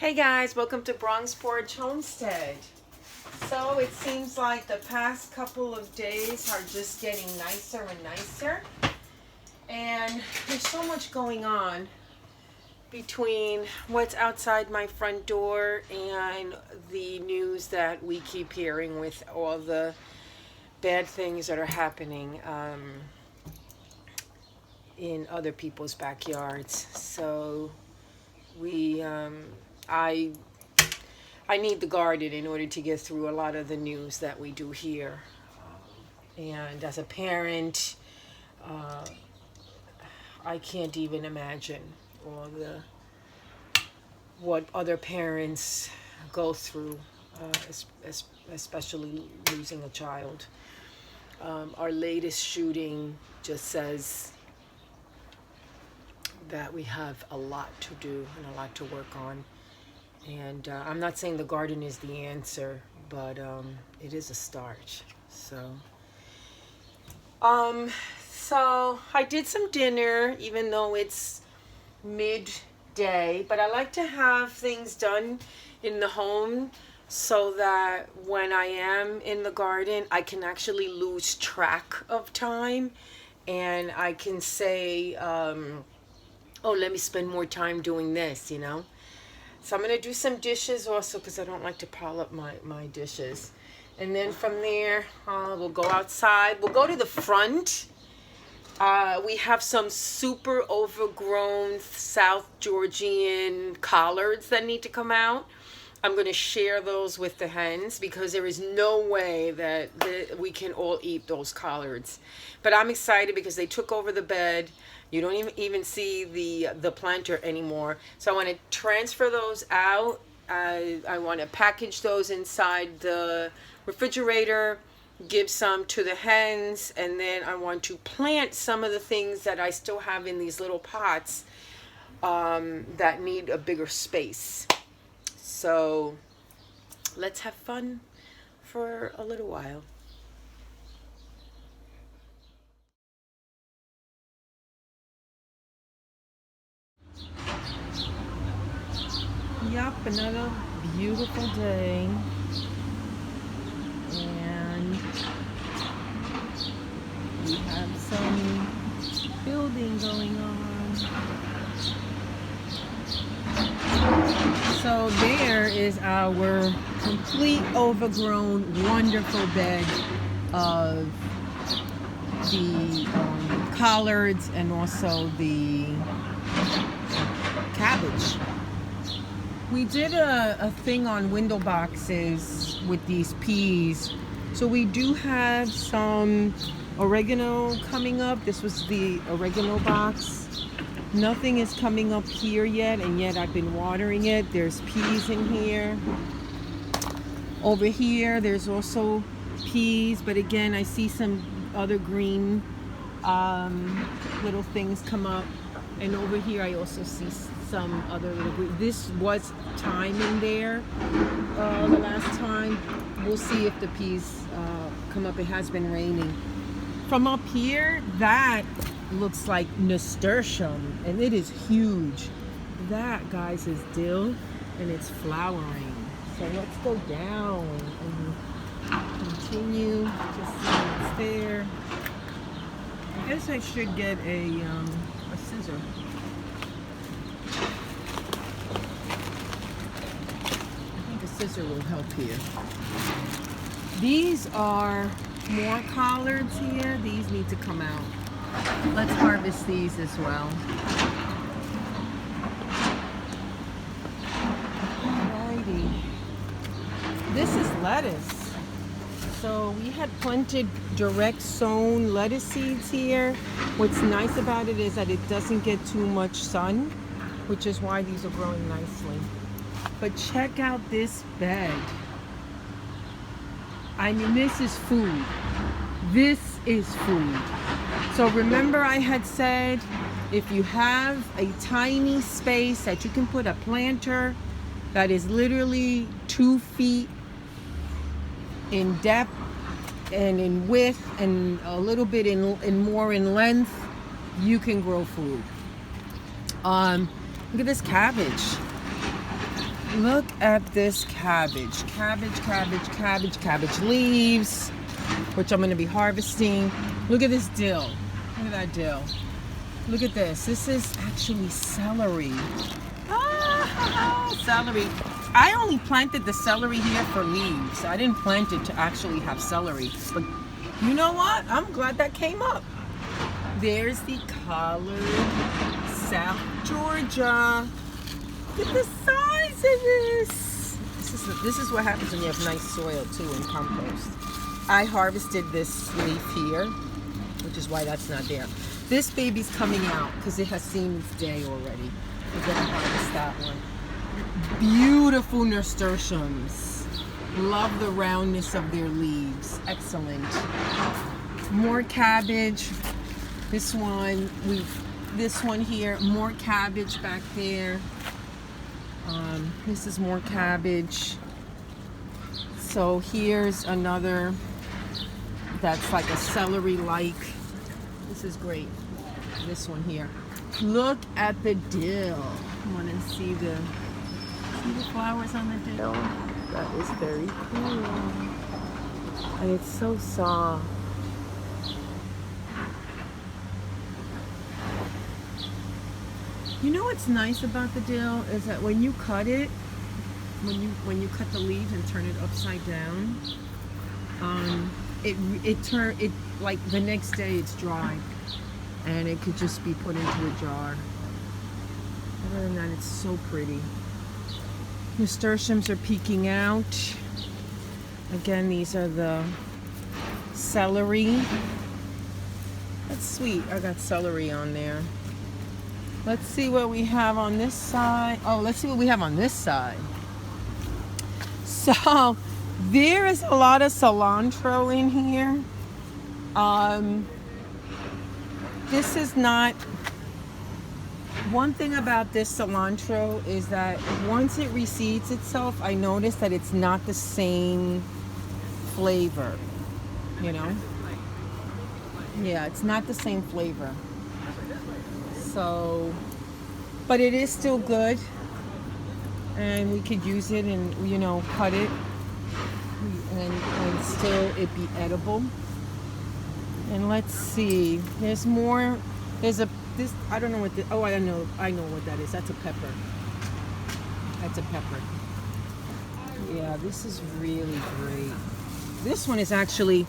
Hey guys, welcome to Bronx Porch Homestead. So it seems like the past couple of days are just getting nicer and nicer. And there's so much going on between what's outside my front door and the news that we keep hearing with all the bad things that are happening in other people's backyards. So I need the garden in order to get through a lot of the news that we do here. And as a parent, I can't even imagine what other parents go through, especially losing a child. Our latest shooting just says that we have a lot to do and a lot to work on. And I'm not saying the garden is the answer, but it is a start. So I did some dinner, even though it's midday. But I like to have things done in the home so that when I am in the garden, I can actually lose track of time. And I can say, oh, let me spend more time doing this, you know. So I'm going to do some dishes also because I don't like to pile up my dishes. And then from there, we'll go outside. We'll go to the front. We have some super overgrown South Georgian collards that need to come out. I'm going to share those with the hens because there is no way that we can all eat those collards. But I'm excited because they took over the bed. You don't even see the planter anymore. So I want to transfer those out. I want to package those inside the refrigerator, give some to the hens, and then I want to plant some of the things that I still have in these little pots that need a bigger space. So let's have fun for a little while. Yup, another beautiful day. And we have some building going on. So there is our complete overgrown, wonderful bed of the collards and also the cabbage. We did a thing on window boxes with these peas. So we do have some oregano coming up. This was the oregano box. Nothing is coming up here yet, and yet I've been watering it. There's peas in here. Over here, there's also peas, but again, I see some other green little things come up. And over here, I also see some other little green. This was thyme in there the last time. We'll see if the peas come up. It has been raining. From up here, that looks like nasturtium, and it is huge. That, guys, is dill, and it's flowering. So let's go down and continue to see what's there. I guess I should get a scissor. I think a scissor will help here. These are more collards here. These need to come out. Let's harvest these as well. Alrighty. This is lettuce. So we had planted direct sown lettuce seeds here. What's nice about it is that it doesn't get too much sun, which is why these are growing nicely. But check out this bed. I mean, this is food. This is food. So remember I had said, if you have a tiny space that you can put a planter that is literally 2 feet in depth and in width and a little bit in more in length, you can grow food. Look at this cabbage. Look at this cabbage. Cabbage leaves, which I'm going to be harvesting. Look at this dill. Look at that dill. Look at this. This is actually celery. Celery. I only planted the celery here for leaves. I didn't plant it to actually have celery. But you know what? I'm glad that came up. There's the collared South Georgia. Look at the size of this. This is what happens when you have nice soil too and compost. I harvested this leaf here, which is why that's not there. This baby's coming out because it has seen its day already. We're gonna harvest that one. Beautiful nasturtiums. Love the roundness of their leaves. Excellent. More cabbage. This one here. More cabbage back there. This is more cabbage. So here's another that's like a celery-like. This is great. This one here. Look at the dill. I want to see the flowers on the dill. That is very cool. And it's so soft. You know what's nice about the dill is that when you cut it, when you cut the leaves and turn it upside down, it like the next day it's dry, and it could just be put into a jar. Other than that, it's so pretty. Nasturtiums are peeking out. Again, these are the celery. That's sweet. I got celery on there. Let's see what we have on this side. Oh, let's see what we have on this side. So, there is a lot of cilantro in here. This is not... One thing about this cilantro is that once it reseeds itself, I notice that it's not the same flavor, you know? Yeah, it's not the same flavor. So, but it is still good, and we could use it and, you know, cut it and still it be edible. And let's see, there's more. There's this, I don't know what this, oh, I know what that is. That's a pepper. That's a pepper. Yeah, this is really great. This one is actually,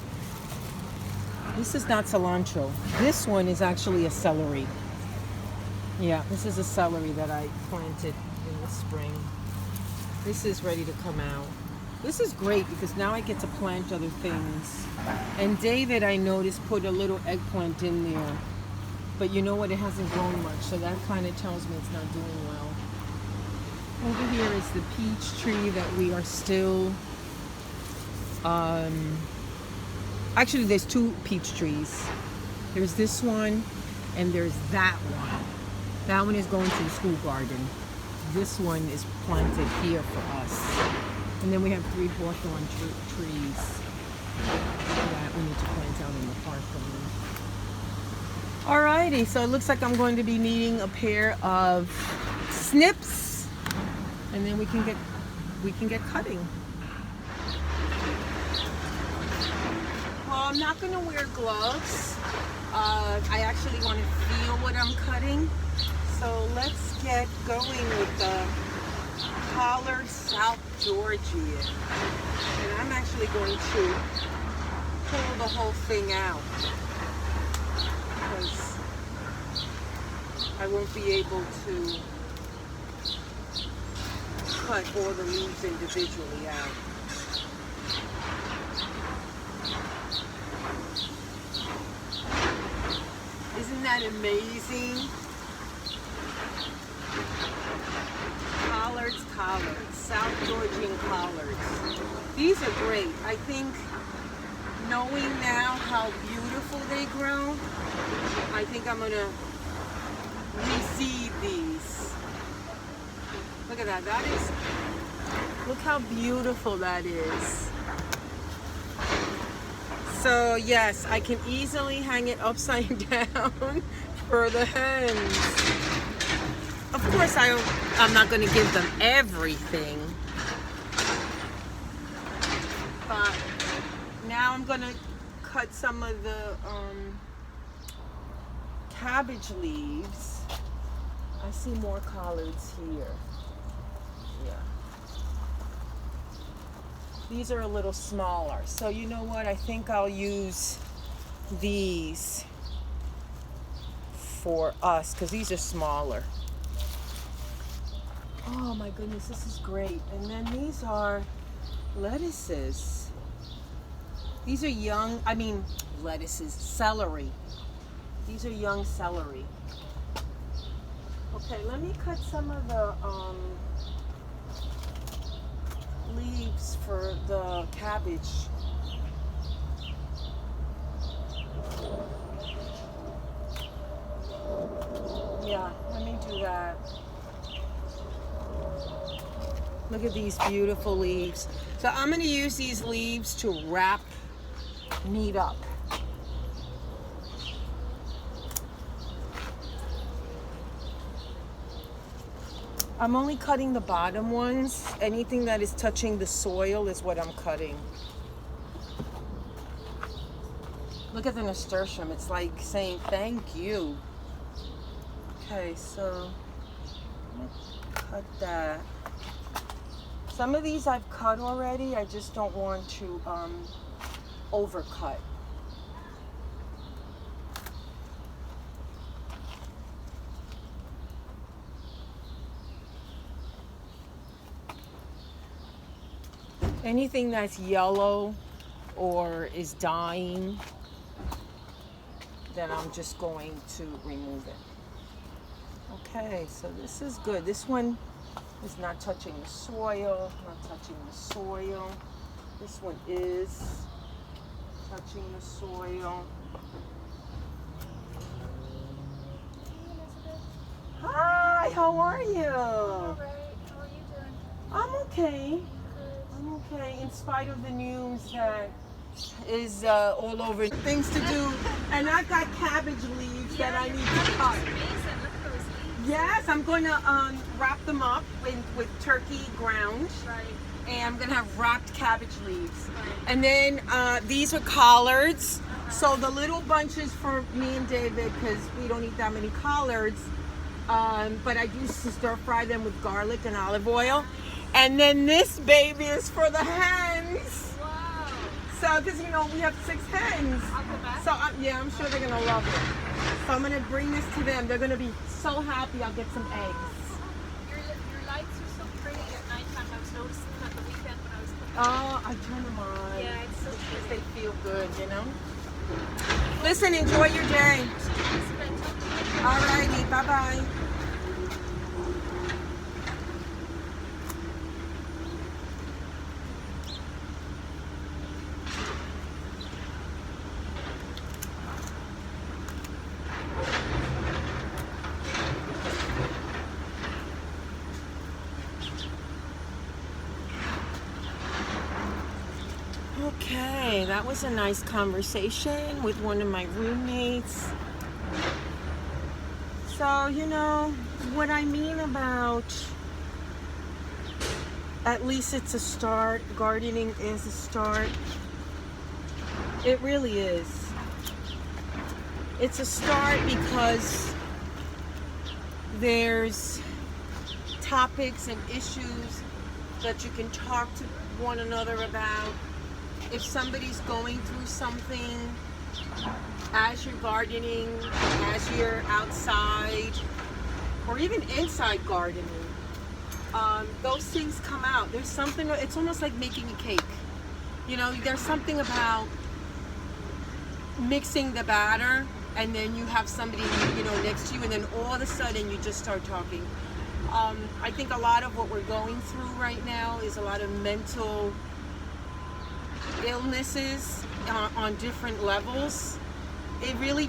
this is not cilantro. This one is actually a celery. Yeah, this is a celery that I planted in the spring. This is ready to come out. This is great because now I get to plant other things. And David, I noticed, put a little eggplant in there. But you know what? It hasn't grown much, so that kind of tells me it's not doing well. Over here is the peach tree that we are still... Actually, there's two peach trees. There's this one, and there's that one. That one is going to the school garden. This one is planted here for us. And then we have 3 hawthorn trees that we need to plant out in the parkland. Alrighty, so it looks like I'm going to be needing a pair of snips, and then we can get cutting. Well, I'm not going to wear gloves. I actually want to feel what I'm cutting. So let's get going with the collared South Georgian. And I'm actually going to pull the whole thing out because I won't be able to cut all the leaves individually out. Isn't that amazing? Collards, South Georgian collards. These are great. I think knowing now how beautiful they grow, I think I'm gonna reseed these. Look at that. That is, look how beautiful that is. So yes, I can easily hang it upside down for the hens. Of course, I'm not going to give them everything, now I'm gonna cut some of the cabbage leaves. I see more collards here. Yeah. These are a little smaller. So you know what? I think I'll use these for us because these are smaller. Oh my goodness, this is great. And then these are lettuces. These are young, lettuces, celery. These are young celery. Okay, let me cut some of the leaves for the cabbage. Yeah, let me do that. Look at these beautiful leaves. So I'm going to use these leaves to wrap meat up. I'm only cutting the bottom ones. Anything that is touching the soil is what I'm cutting. Look at the nasturtium. It's like saying thank you. Okay, so I'm gonna cut that. Some of these I've cut already. I just don't want to overcut. Anything that's yellow or is dying, then I'm just going to remove it. Okay, so this is good. This one is not touching the soil, not touching the soil. This one is touching the soil. Hi, how are you? All right. How are you doing? I'm okay. Good. I'm okay, in spite of the news that is all over. Things to do, and I've got cabbage leaves that I need to cut. Amazing. Look at those leaves. Yes, I'm going to wrap them up with turkey ground, Right. and I'm going to have wrapped cabbage leaves. Right. And then these are collards. So the little bunches for me and David, because we don't eat that many collards, but I do stir fry them with garlic and olive oil. And then this baby is for the hens. Wow. So, because we have 6 hens. I'll go back. So, yeah, I'm sure they're going to love it. So I'm going to bring this to them. They're going to be so happy I'll get some eggs. Your lights are so pretty at nighttime. I was noticing them at the weekend when I was cooking. Oh, I turn them on. Yeah, it's so Because pretty. they feel good, Listen, enjoy your day. All righty, bye-bye. Okay, that was a nice conversation with one of my roommates. So, what I mean about at least it's a start, gardening is a start. It really is. It's a start because there's topics and issues that you can talk to one another about. If somebody's going through something as you're gardening, as you're outside, or even inside gardening, those things come out. There's something, it's almost like making a cake. There's something about mixing the batter and then you have somebody, next to you, and then all of a sudden you just start talking. I think a lot of what we're going through right now is a lot of mental illnesses on different levels. It really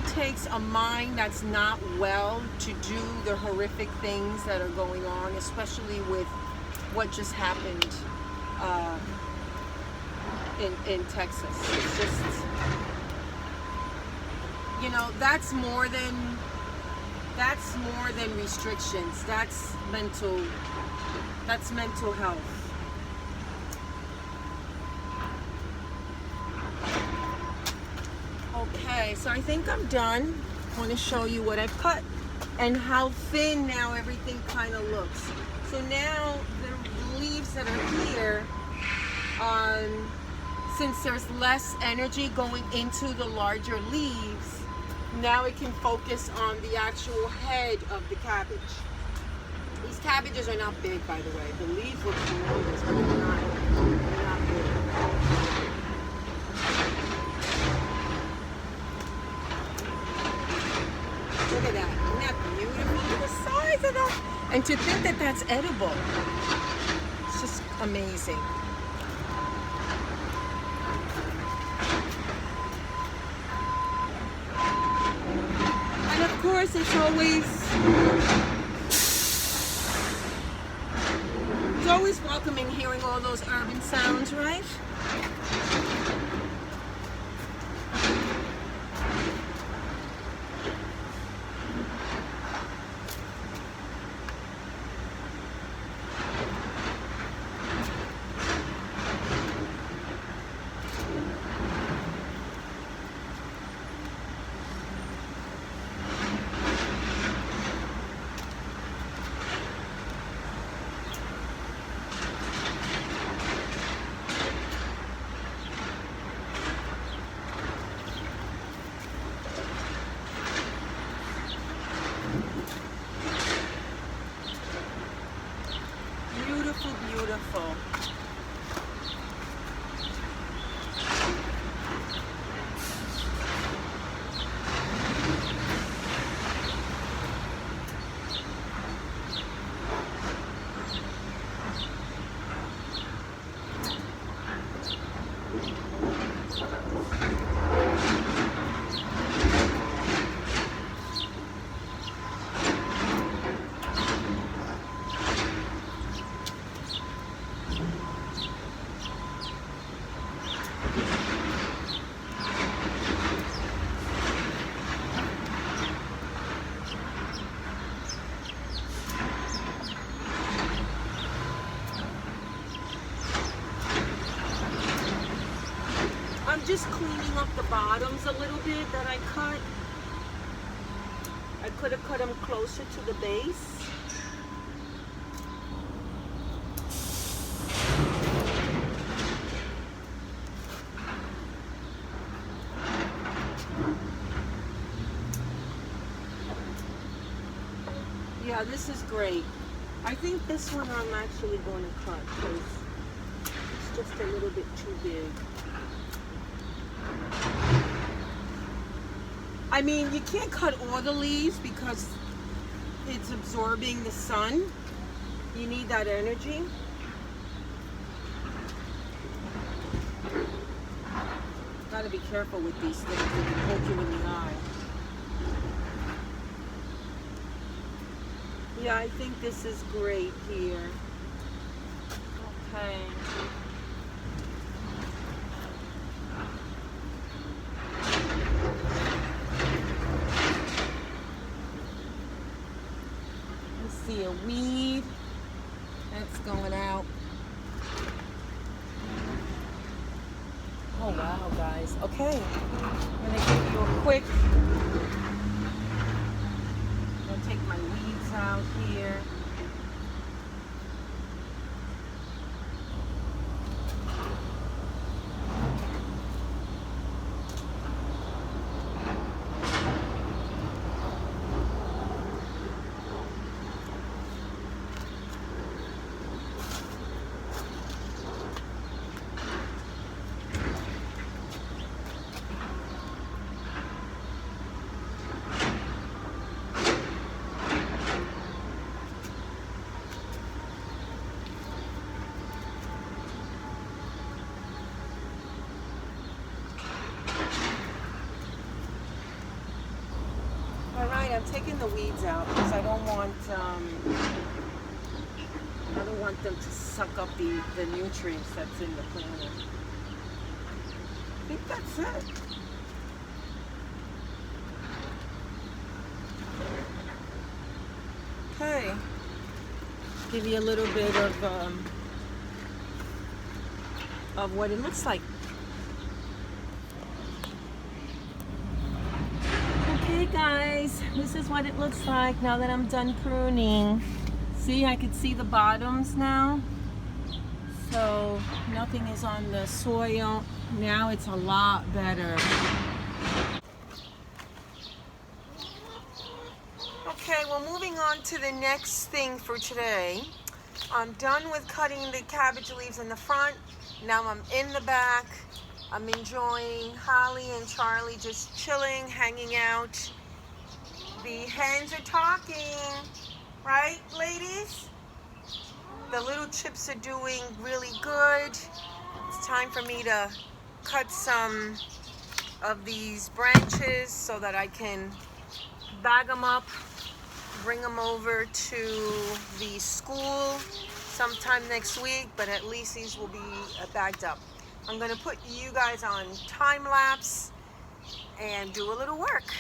takes a mind that's not well to do the horrific things that are going on, especially with what just happened in Texas. It's just, that's more than restrictions. That's mental health. Okay, so I think I'm done. I want to show you what I've cut and how thin now everything kind of looks. So now the leaves that are here, since there's less energy going into the larger leaves, now it can focus on the actual head of the cabbage. These cabbages are not big, by the way. The leaves look tremendous, but they're not big. Look at that. Isn't that beautiful? Look at the size of that. And to think that that's edible. It's just amazing. And of course, it's always welcoming hearing all those urban sounds, right? Beautiful. I'm just cleaning up the bottoms a little bit that I cut. I could have cut them closer to the base. Yeah, this is great. I think this one I'm actually going to cut because it's just a little bit too big. I mean, you can't cut all the leaves because it's absorbing the sun. You need that energy. Gotta be careful with these things. They can poke you in the eye. Yeah, I think this is great here. Okay. See a weed that's going out. Oh wow, guys. Okay, I'm gonna give you a quick. I'm gonna take my weeds out here. I'm taking the weeds out because I don't want them to suck up the nutrients that's in the plant. I think that's it. Okay. Give you a little bit of what it looks like. guys, this is what it looks like now that I'm done pruning. See, I could see the bottoms now. So nothing is on the soil. Now it's a lot better. Okay, well, moving on to the next thing for today. I'm done with cutting the cabbage leaves in the front. Now I'm in the back. I'm enjoying Holly and Charlie just chilling, hanging out. The hens are talking, right, ladies? The little chips are doing really good. It's time for me to cut some of these branches so that I can bag them up, bring them over to the school sometime next week, but at least these will be bagged up. I'm gonna put you guys on time lapse and do a little work.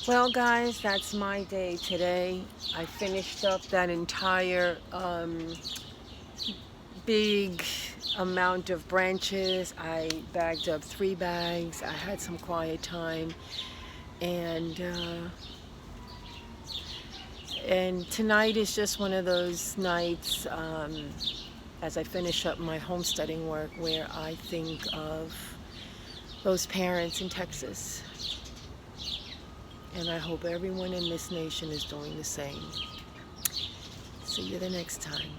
Well, guys, that's my day today. I finished up that entire big amount of branches. I bagged up 3 bags. I had some quiet time, and tonight is just one of those nights as I finish up my homesteading work where I think of those parents in Texas. And I hope everyone in this nation is doing the same. See you the next time.